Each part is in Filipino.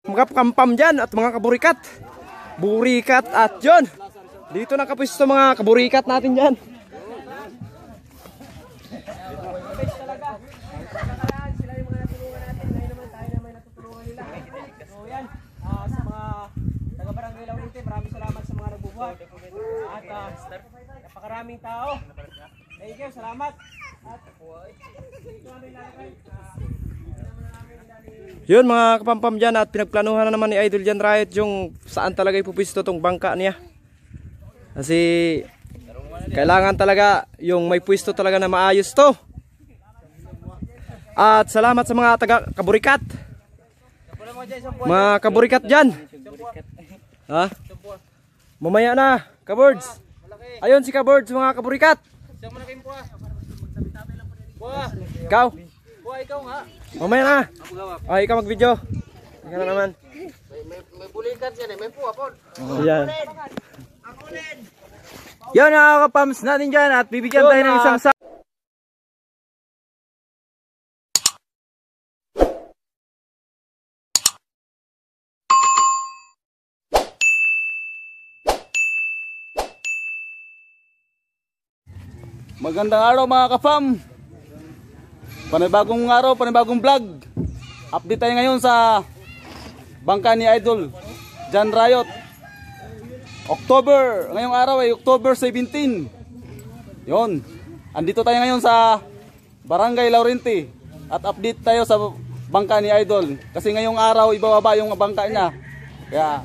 Mga kampam dyan at mga kaburikat. Burikat at yun. Dito nakapwesto mga kaburikat natin dyan. Sila yung mga natulungan natin. Ngayon naman tayo na may natutulungan nila. So yan, sa mga taga-barangay Laurente, maraming salamat sa mga nagbubuhat. At napakaraming tao. Thank you, salamat. At dito namin lalagay. Yun mga kapampam dyan at pinagplanuhan na naman ni Idol Jan Riot yung saan talaga ipupwisto tong bangka niya. Kasi kailangan talaga yung may pwisto talaga na maayos to. At salamat sa mga taga-kaburikat. Mga kaburikat dyan. Ha? Mamaya na, kabords. Ayun si kabords mga kaburikat. Ikaw? Ikaw nga. Mamaya na. Ay, ikaw mag-video. Ikaw na naman. May bulikan siya, may puwa po. Yan. Yan ang kapams natin dyan at bibigyan tayo ng isang sa... Magandang araw mga kapam. Panibagong araw, panibagong vlog. Update tayo ngayon sa bangka ni Idol Jan Riot. Ngayong araw ay October 17. Yon. Andito tayo ngayon sa Barangay Laurente at update tayo sa bangka ni Idol. Kasi ngayong araw ibababa yung bangka niya. Kaya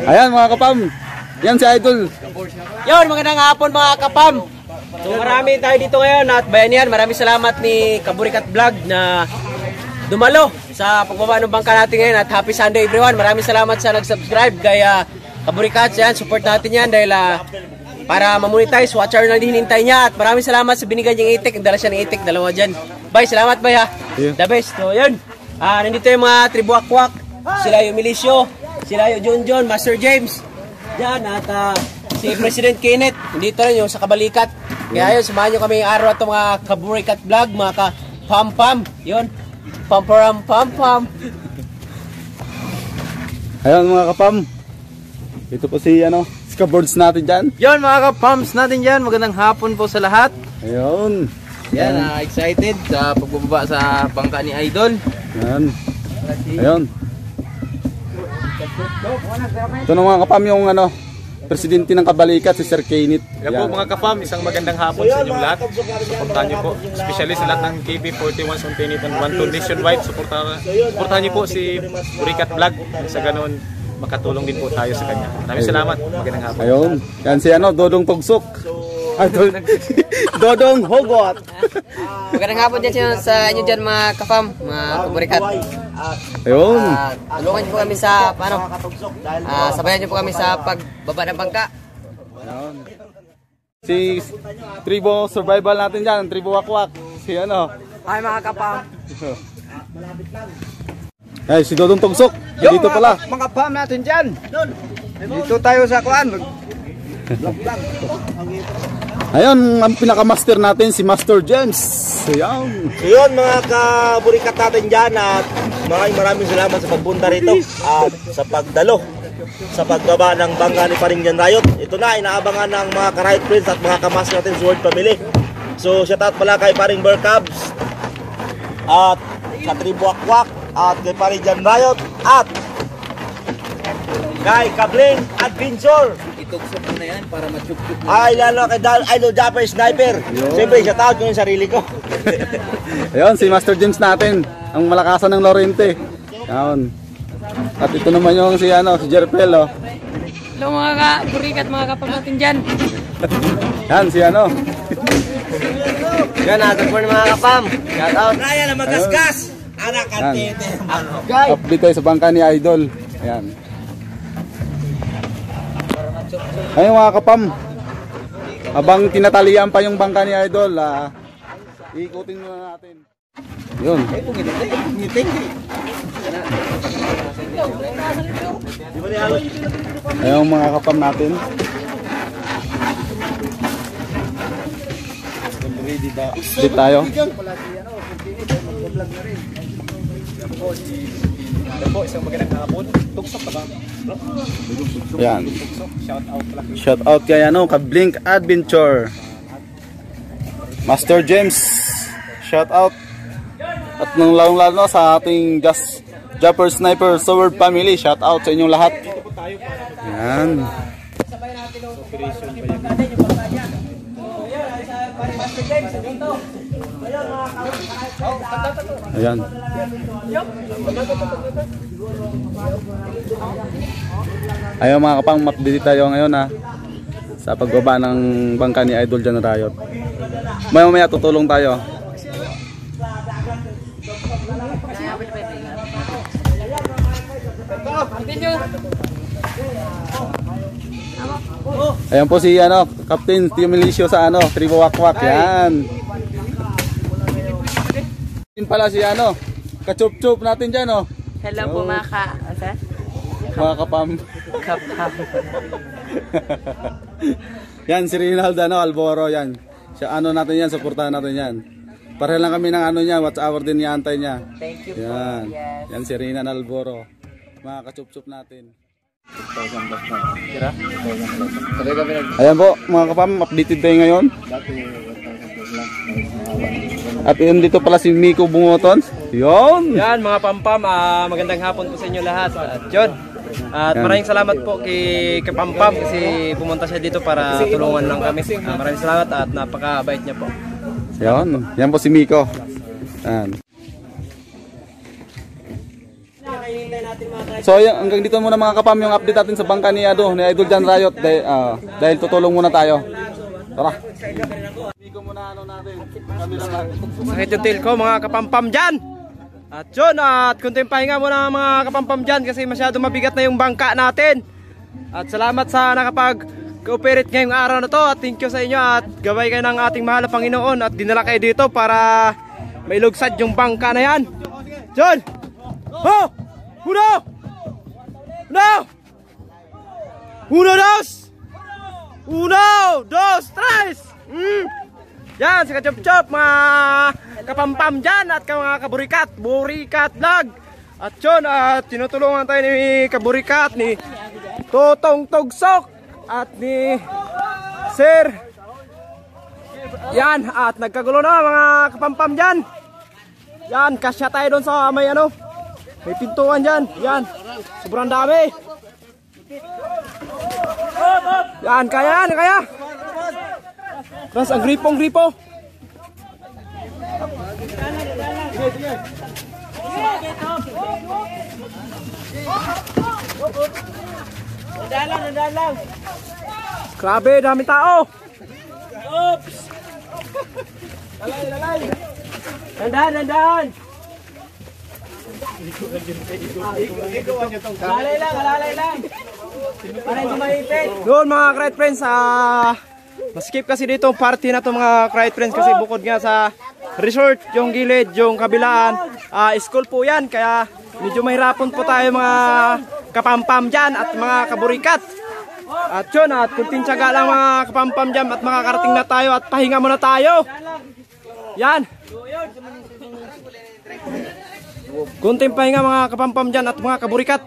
ayan mga kapam. Yan si Idol. Yon, magandang hapon mga kapam. So marami tayo dito ngayon at bayanihan. Maraming salamat ni Kaburikat Vlog na dumalo sa pagbaba ng bangka natin ngayon. At happy Sunday everyone. Maraming salamat sa nag-subscribe kaya Kaburikat. Yan, support natin yan dahil para mamonetize, watch hour na hinintay niya. At maraming salamat sa binigay niyang itik. Nagdala siya ng itik, dalawa dyan. Bye, salamat bye ha. The best. So yun, nandito yung mga tribuakwak. Sila yung Milicio, sila yung John, Master James. Yan at si President Kenneth. Nandito rin yung sa Kabalikat. Kaya yun, samahan nyo kami araw at mga Kaburikat Vlog, mga ka-pam-pam. Yun, pam-pam-pam-pam. Ayan mga kapam. Ito po si Skaboards natin dyan. Yan mga kapams natin dyan, magandang hapon po sa lahat. Ayun. Yan, excited sa pagbababa sa bangka ni Idol. Ayan. Ayun. Ito na mga kapam yung Presidente ng Kabalikat, si Sir Kenneth. Yan po mga kapam, isang magandang hapon sa inyong lahat. Suportahan niyo po, especially sa lahat ng KB41 on Kenneth and 12 nationwide. Suportahan niyo po si Burikat Vlog. Sa ganoon, makatulong din po tayo sa kanya. Maraming salamat. Magandang hapon. Ayun. Yan si Dodong Tugsok. Dodong Hogot. Magandang hapon dyan sa inyo dyan mga kapam, mga Kaburikat. Ayun. Tulungan niyo po kami sa, sabayan niyo po kami sa pagbaba ng bangka. Ayun. Si Tribo Survival natin dyan, Tribo Wakwak. Si Hi mga kapam. Ay, si Dodong Tugsok. Dito pala. Mga kapam natin dyan. Dito tayo sa kuan. Ayun, ang pinaka-master natin si Master James. Ayan. So yun mga kaburikat natin dyan at maraming salamat sa pagpunta rito at sa pagdalo sa pagbaba ng bangka ni Paring Jan Riot. Ito na, inaabangan ng mga ka-Riot Friends at mga ka-master natin sa World Family. So shout out pala kay Paring Berkabs at sa Tribu Akwak at kay Paring Jan Riot at kay Kabling Adventure. Ituksok mo na yan para matsyuk-tyuk. Ay, lalo kay Idol Japper Sniper. Siyempre, shout out ko yung sarili ko. Ayun, si Master James natin, ang malakasan ng Laurente. Ayun. At ito naman yung si Jerpel. Hello mga kaburikat, mga kapam natin dyan. Yan, si Yan, good morning mga kapam. Shout out. Raya na magasgas. Anak at tete. Update tayo sa bangka ni Idol. Ayan. Ayun mga kapam, habang tinatalian pa yung bangka ni Idol, iikutin muna natin. Yun. Ayun mga kapam natin. Dito tayo. Yan po, isang magandang hapon. Tugsok ka ba? Yan. Tugsok, shout out pala. Shout out kay ano, ka Blink Adventure. Master James. Shout out. At nang lalong-lalo sa ating Japper Sniper Sword family. Shout out sa inyong lahat. Yan. Sabay natin yung operation pa yun. Yung bangka niya. So, yun, ay sa Master James, dito. Ayun, mga kapatid. Ayan. Ayun mga kapang, update tayo ngayon ha. Sa pagbaba ng bangka ni Idol John Riot. Maya tutulong tayo. Ayan po si ano, Captain Tio Milicio sa ano, Tribo Wakwak. Yan. Yun pala si ano, kachup-chup natin dyan oh. Hello po mga Mga kapam. Yan si Rinaldo ano, Alboro yan. Siya ano natin yan, suportahan natin yan. Pareho lang kami ng ano niya, watch hour din niya, antay niya. Thank you Yan. po. Yes. Yan si Rinan Alboro. Mga kachup-chup natin. Ayan po mga kapam, updated tayo ngayon. At yun dito pala si Miko Bungoton. Yun. Yan mga pampam, magandang hapon po sa inyo lahat. At yun. At maraming salamat po kay Pampam kasi pumunta siya dito para tulungan lang kami. Maraming salamat at napakabait niya po. Yun. Yan po si Miko. Yan. So ayan, hanggang dito muna mga kapam yung update natin sa bangka ni Idol John Riot dahil tutulong muna tayo. Tara. Miko muna ano natin. Sakit yung tail ko mga kapampam dyan. At yun, at kunting pahinga muna mga kapampam dyan kasi masyado mabigat na yung bangka natin. At salamat sa nakapag-cooperate ngayong araw na to. At thank you sa inyo at gabay kayo ng ating mahal na Panginoon at dinala kayo dito para may lugsad yung bangka na yan. John! Ho! Uno! Uno! Uno, dos! Uno, dos, tres! Yan, si Kachup-Chup, mga kapampam dyan at mga kaburikat, Burikat Vlog. At yun, at tinutulungan tayo ni Kaburikat, ni Totong Tugsok, at ni Sir. Yan, at nagkagulo na mga kapampam dyan. Yan, kasya tayo doon sa may ano, may pintuan dyan. Yan, sobrang dami. Yan, kaya yan, kaya. Terus ang gripo. Nadalang. Grabe, dami tao. Oops. Lalay. Dandan. Lalay lang. Para hindi maipit. Doon mga great friends, maskip kasi dito party na to mga great friends kasi bukod nga sa resort, yung gilid, yung kabilaan, school po yan. Kaya medyo mahirapon po tayo mga kapampam dyan at mga kaburikat. At yun, at kunting tiyaga lang mga kapampam dyan at makakarating na tayo at pahinga muna tayo. Yan. Kunting pahinga mga kapampam dyan at mga kaburikat.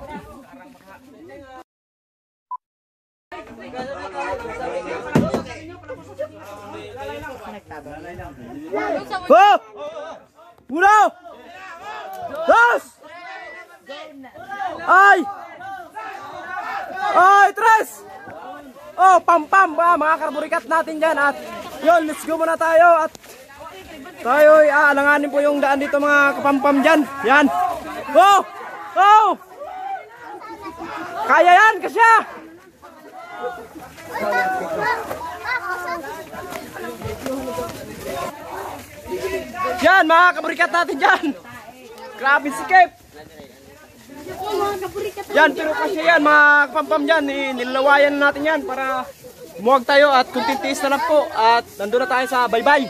Oh! Uno! Dos! Ay! Tres! Oh, pampam mga kaburikat natin dyan at yun, let's go muna tayo at tayo alanganin po yung daan dito mga kapampam dyan. Yan. Oh! Kaya yan, kasya! Yan mga kaburikat natin dyan. Grabe sikip. Yan, pero kasi yan mga kapampam dyan, nilawayan natin yan para muwag tayo at kung tintiis na lang po at nandun na tayo sa baybay.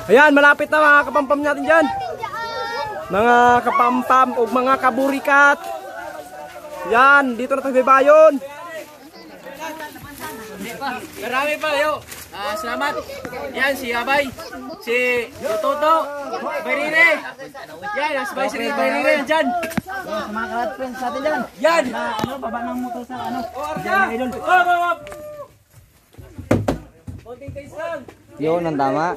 Ayan, malapit na mga kapampam natin dyan. Mga kapampam o mga kaburikat. Yan, dito na tayo baybayon. Marami pa, yo. Salamat. Yan, si Abay. Si Toto. Bayrire. Yan, asbay si Bayrire yan dyan. Sa mga karat friends natin dyan. Yan. Ano, baba ng motor sa ano. Yan, idol. Oh. Konting taste lang. Yun, ang tama.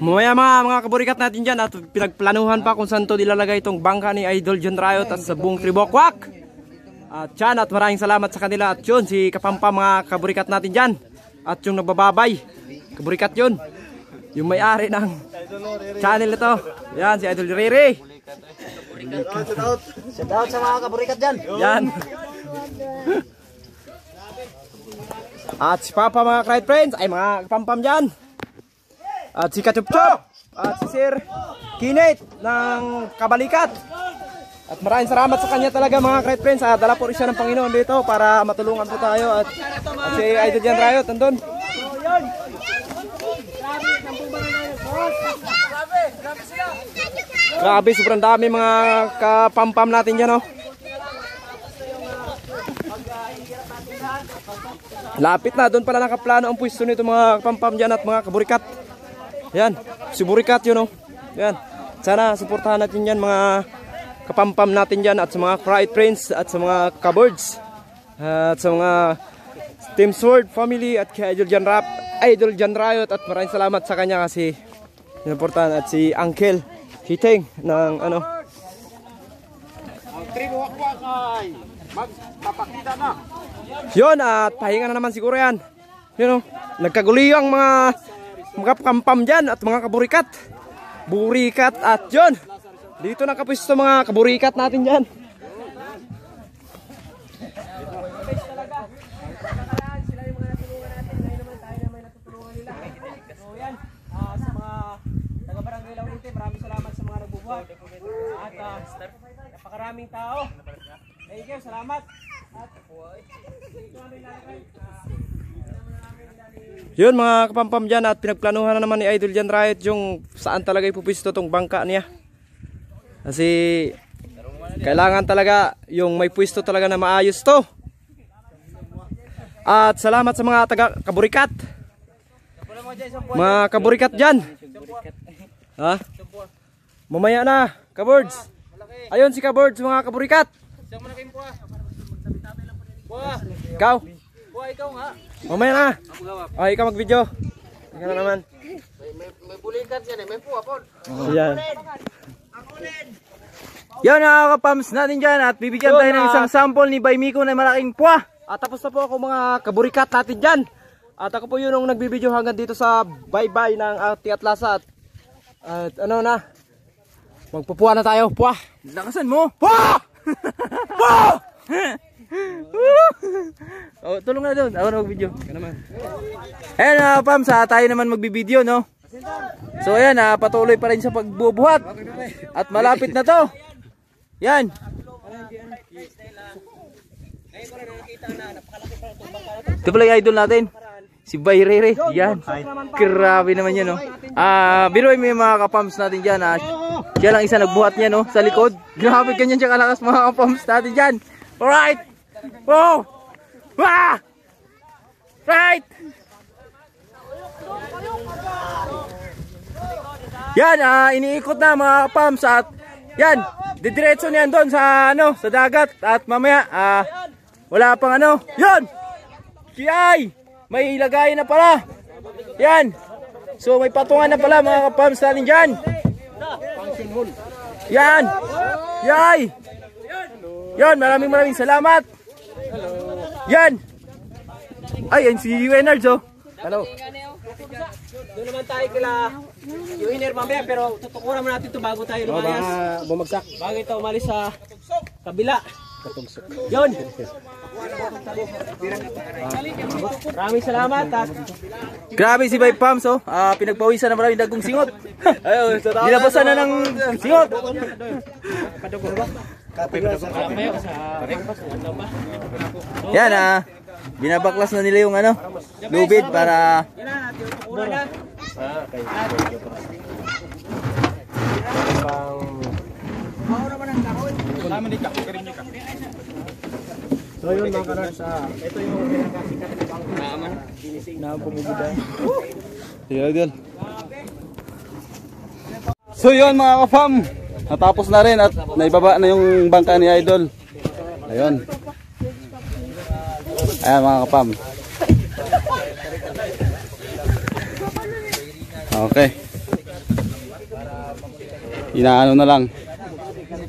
Mamaya mga kaburikat natin dyan at pinagplanuhan pa kung saan to nilalagay itong bangka ni Idol John Riot at sa buong Tribokwak. At dyan at maraming salamat sa kanila at yun si Kapampa mga kaburikat natin dyan. At yung nagbababay, kaburikat yun. Yung may-ari ng channel ito. Yan si Idol Riri. Shout out sa mga kaburikat dyan. Yan. At si Papa mga Kride Friends ay mga Kapampam dyan. At si Kachup-Chup. At si Sir Kinate ng Kabalikat. At maraming salamat sa kanya talaga mga Kride Friends. Dala po rin siya ng Panginoon dito para matulungan po tayo. At si Idol John Riot nandun. Grabe, sobrang dami mga kapampam natin dyan, oh. Lapit na, doon pala nakaplano ang pwesto nito mga kapampam dyan at mga kaburikat. Yan, si Burikat yun, oh. Yan, sana suportahan natin yan mga kapampam natin dyan at sa mga Kride Friends at sa mga kabirds. At sa mga Team Sword family at kay Idol John Riot at maraming salamat sa kanya kasi sinuportahan at si Uncle Hiteng ng ano. Ang Tribokwak ay magpapakita na. Yun at pahinga na naman siguro yan. Yun, oh, nagkaguliyo ang mga kampam dyan at mga kaburikat. Burikat at yun. Dito nakapwesto mga kaburikat natin dyan. Maraming salamat sa mga nagbubuhat at napakaraming tao. Thank you, salamat. At yun mga kapampam dyan at pinagplanuhan na naman ni Idol John Riot yung saan talaga ipupisto tong bangka niya. Kasi kailangan talaga yung may pwesto talaga na maayos to. At salamat sa mga taga-kaburikat. Mga kaburikat dyan. Ha? Mamaya na, kabirds. Ayun si kabirds mga kaburikat. Ikaw? Ikaw nga. Mamaya na. Ay, ikaw mag-video. Ikaw na naman. May bulikat yan eh. May puwa po. Yan. Yan mga kapams natin dyan at bibigyan tayo ng isang sample ni Baymiko na malaking pwa. At tapos na po ako mga kaburikat natin dyan. At ako po yun ang nagbibideo hanggang dito sa bye-bye ng Ati Atlasa. At ano na, magpupuha na tayo. Puwa! Lakasan mo! Puwa! Puwa! Oh, tulong na doon. Ako na mag-video. Ayan mga kapams, tayo naman magbibideo, no? So ayan, patuloy pa rin sa pagbubuhat. At malapit na to. Yan. Ito pala yung idol natin. Si Bayrere. Yan. Grabe naman yan, no? Biruin mo yung mga kapams natin dyan. Siya lang isa nagbuhat niya, no? Sa likod. Grabe ganyan siya kalakas mga kapams natin dyan. Alright. Wow. Wah. Right. Yan, iniikot na mga kapams at yan, didiretso niyan doon sa ano, sa dagat at mamaya wala pang ano. Yan. Kiyay, may ilagay na pala. Yan. So may patungan na pala mga kapams natin diyan. Yan. Yay. Yan, maraming salamat. Yan. Ay, yan si Wenard, oh. Hello. Doon naman tayo kila yung iner mamaya pero tutukuran mo natin ito bago tayo lumayas. Bumagsak. Bago ito umalis sa kabila. Yun. Maraming salamat at Grabe si Bay Pams, oh. Pinagpawisan na maraming dagong singot. Ayun, dinabasan na ng singot. Yan, binabaklas na nila yung ano, lubid para So yun mga karats, ito yung pinakasikat na bangka na bumibida. Sige, Idol. So yun mga ka-fam, natapos na rin at naibaba na yung bangka ni Idol. Ayun. Ayan mga ka-fam. Okay. Inaano na lang.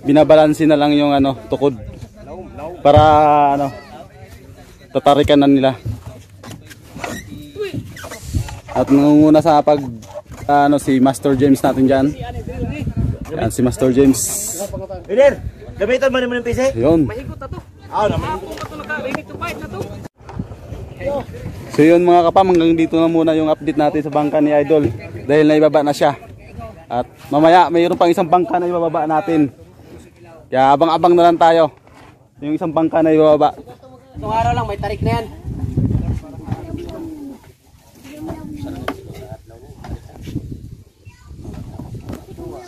Binabalansin na lang yung tukod. Para tatarikan na nila. At nangunguna sa si Master James natin diyan. Yan si Master James. Leader, gamitan mo naman ng PC? Yun. Naman. So yun mga kapam, hanggang dito na muna yung update natin sa bangka ni Idol. Dahil naibaba na siya. At mamaya mayroon pang isang bangka na ibababa natin. Kaya abang-abang na lang tayo. Yung isang bangka na ibababa. Itong araw lang, may tarik na yan.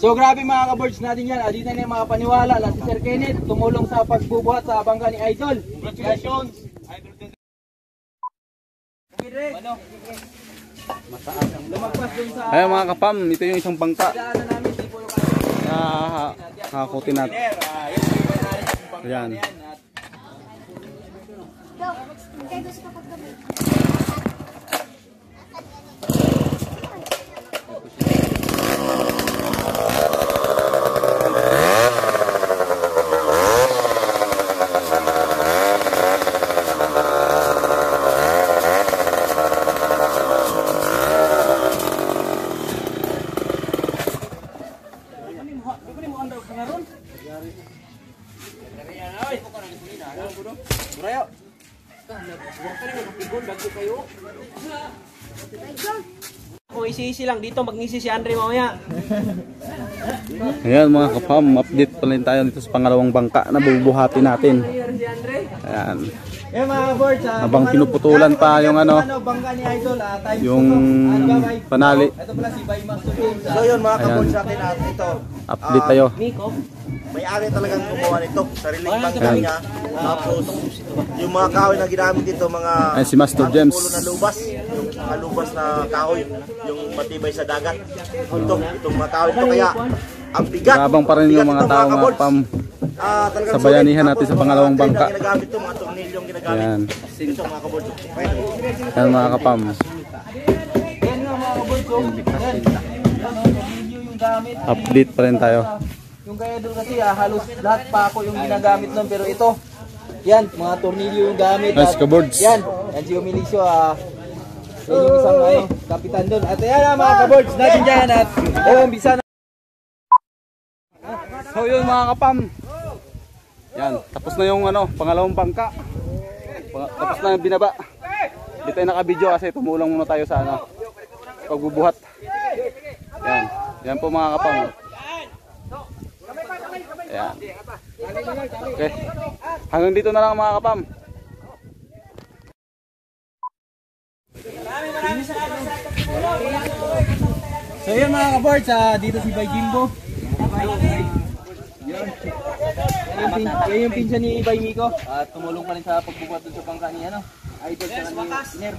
So grabe mga ka-boards natin yan. Dito na yung mga paniwala. Si Sir Kenneth tumulong sa pagbubuhat sa bangka ni Idol. Congratulations! Lumagpas dun sa Ayun mga kapam, ito yung isang bangka daanan namin. Di po yung na hakutin natin. Ayan. Kung isi-isi lang dito, magngisi si Andre mamaya. Ayan mga kapam, update pa rin tayo dito sa pangalawang bangka na bubuhatin natin. Ayan. mga boards, Habang pinuputulan pa yung bangka ni Idol, times yung panali. Ito pala si Bay Master James. So yun mga ka-boards natin at ito. Update tayo. May-ari talagang gumawa nito. Sariling bangka niya. Tapos yung mga kahoy na ginamit dito, mga Ayan si Master James. pulo na lubas. Yung mga lubas na kahoy. Yung matibay sa dagat. Itong mga kahoy ito kaya ang bigat. Grabang pa rin yung mga tao mga kapam sa bayanihan natin sa pangalawang bangka. Ginagamit ito, mga tornilyong ginagamit. Ayan. Ito mga ka-boards. Ayan mga kapam. Yan nga mga ka-boards, yung gamit. Update pa rin tayo. Yung kaya doon kasi halos lahat pa ako yung ginagamit nun, pero ito yan, mga tornilyo yung gamit. Nice ka-boards. Yan si Umilicio, yan yung isang kapitan doon. At yan mga ka-boards natin dyan at bisa na. So yun mga kapam. Yan, tapos na yung pangalawang bangka. Tapos na yung binaba. Dito tayo naka-video kasi tumulong muna tayo sa pagbubuhat. Yan. Yan po mga kapam. Ayan. Okay. Hanggang dito na lang mga kapam. So yun mga ka-boards, dito si Bay Jimbo. Yan yung pinsan ni Bay Miko. At tumulong pa rin sa pagbubuhat dun sa bangka ni Idol sa Iner.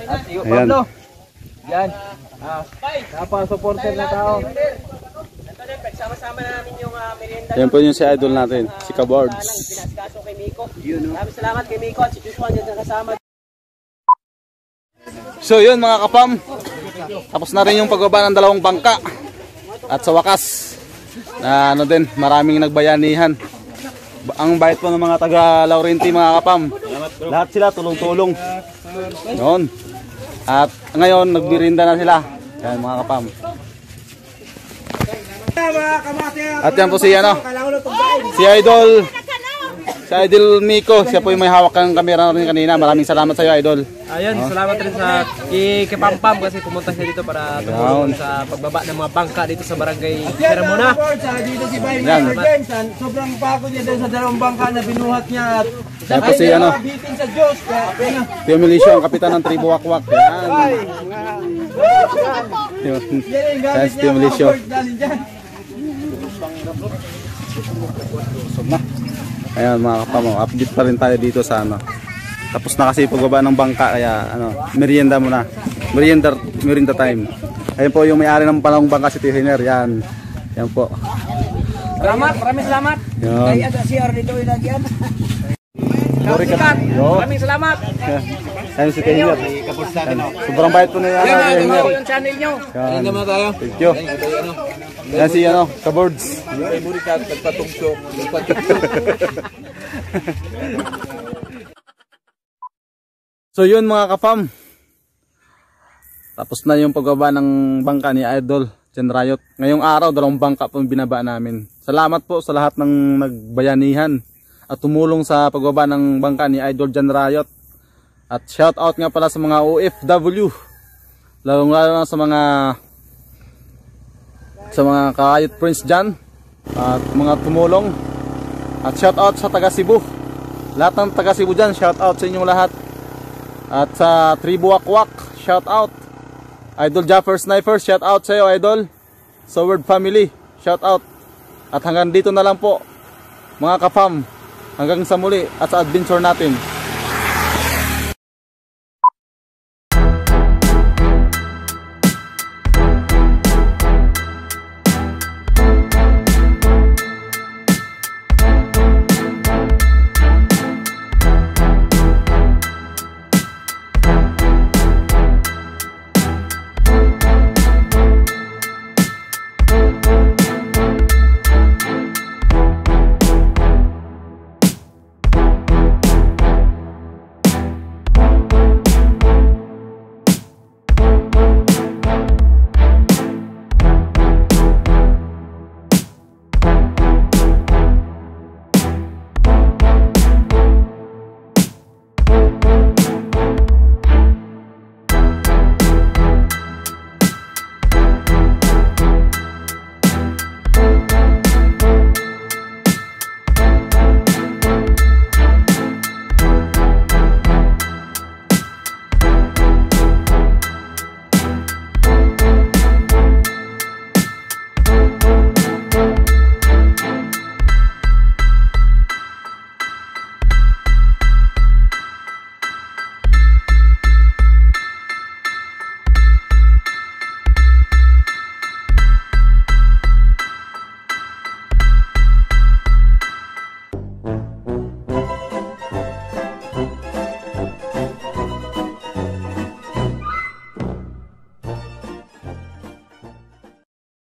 At si Pablo. Yan. Napaka-supporter na tao. Sama-sama na namin yung merienda. Yan po yung si Idol natin, si Ka-boards. Pinasikaso kay Miko. Maraming salamat kay Miko at si Joshua dyan na kasama. So yun mga kapam, tapos na rin yung pagbaba ng dalawang bangka. At sa wakas, na maraming nagbayanihan. Ang bait po ng mga taga Laurenti mga kapam. Lahat sila tulong-tulong. Noon. At ngayon nagbirinda na sila. Yan mga kapam. At yan po si si Idol. Si Idol Miko, siya po yung may hawak ng kamera rin kanina. Maraming salamat sa iyo, Idol. Ayun, salamat rin sa Kipampam kasi pumunta siya dito para tumulong sa pagbaba ng mga bangka dito sa barangay Sermona. Dito si Bay Master James, sobrang pagod niya din sa dalawang bangka na binuhat niya at yan po si bitin sa Diyos. Tio Milicio, ang kapitan ng Tribo Wakwak. Yan. Yun. Yan si Team Lisyo. So na. Ayan mga kapam, update pa rin tayo dito sa ano. Tapos na kasi pagbaba ng bangka kaya ano, merienda muna. Merienda time. Ayun po yung may-ari ng palang bangka si Tihiner. Yan. Yan po. Salamat, maraming salamat. Yan. Kaya ada CR dito ilagyan. Maraming salamat. Ayun si Tihiner. Sobrang bait po na yan. Tihiner. Yung channel nyo. Yan. Thank you. Yan si ano, Kabords. So yun mga kapam. Tapos na yung pagbaba ng bangka ni Idol Jan Riot. Ngayong araw, 2 bangka po binaba namin. Salamat po sa lahat ng nagbayanihan at tumulong sa pagbaba ng bangka ni Idol Jan Riot. At shout out nga pala sa mga OFW. Lalo na sa mga Karayot Prince dyan at mga tumulong. At shout out sa taga Cebu. Lahat ng taga Cebu dyan, shout out sa inyong lahat. At sa Tribu Wakwak, shout out. Idol Jaffer Sniper, shout out sa iyo Idol. Sa Word Family, shout out. At hanggang dito na lang po mga kapam. Hanggang sa muli at sa adventure natin.